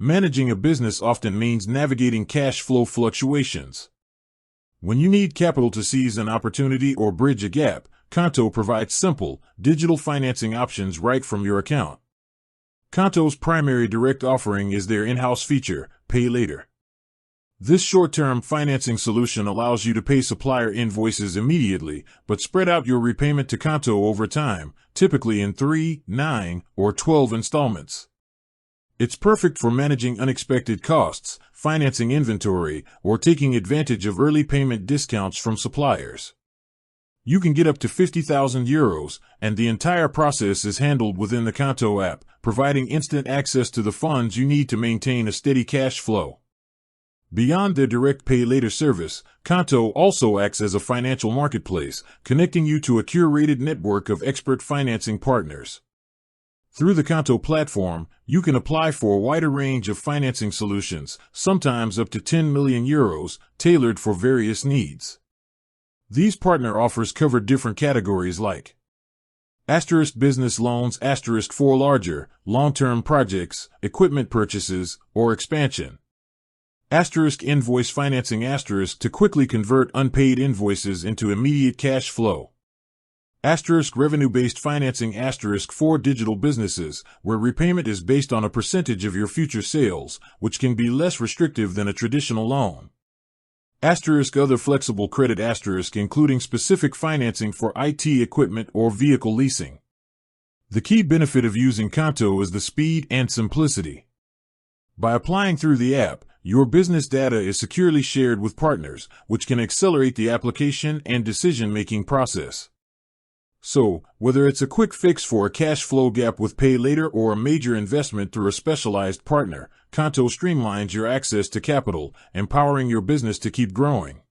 Managing a business often means navigating cash flow fluctuations. When you need capital to seize an opportunity or bridge a gap, Qonto provides simple, digital financing options right from your account. Qonto's primary direct offering is their in-house feature, Pay Later. This short-term financing solution allows you to pay supplier invoices immediately, but spread out your repayment to Qonto over time, typically in 3, 9, or 12 installments. It's perfect for managing unexpected costs, financing inventory, or taking advantage of early payment discounts from suppliers. You can get up to €50,000, and the entire process is handled within the Qonto app, providing instant access to the funds you need to maintain a steady cash flow. Beyond their direct Pay Later service, Qonto also acts as a financial marketplace, connecting you to a curated network of expert financing partners. Through the Qonto platform, you can apply for a wider range of financing solutions, sometimes up to €10 million, tailored for various needs. These partner offers cover different categories like business loans, for larger, long-term projects, equipment purchases, or expansion. Invoice financing to quickly convert unpaid invoices into immediate cash flow. Revenue-based financing for digital businesses, where repayment is based on a percentage of your future sales, which can be less restrictive than a traditional loan. Other flexible credit including specific financing for IT equipment or vehicle leasing. The key benefit of using Qonto is the speed and simplicity. By applying through the app, your business data is securely shared with partners, which can accelerate the application and decision-making process. So, whether it's a quick fix for a cash flow gap with Pay Later or a major investment through a specialized partner, Qonto streamlines your access to capital, empowering your business to keep growing.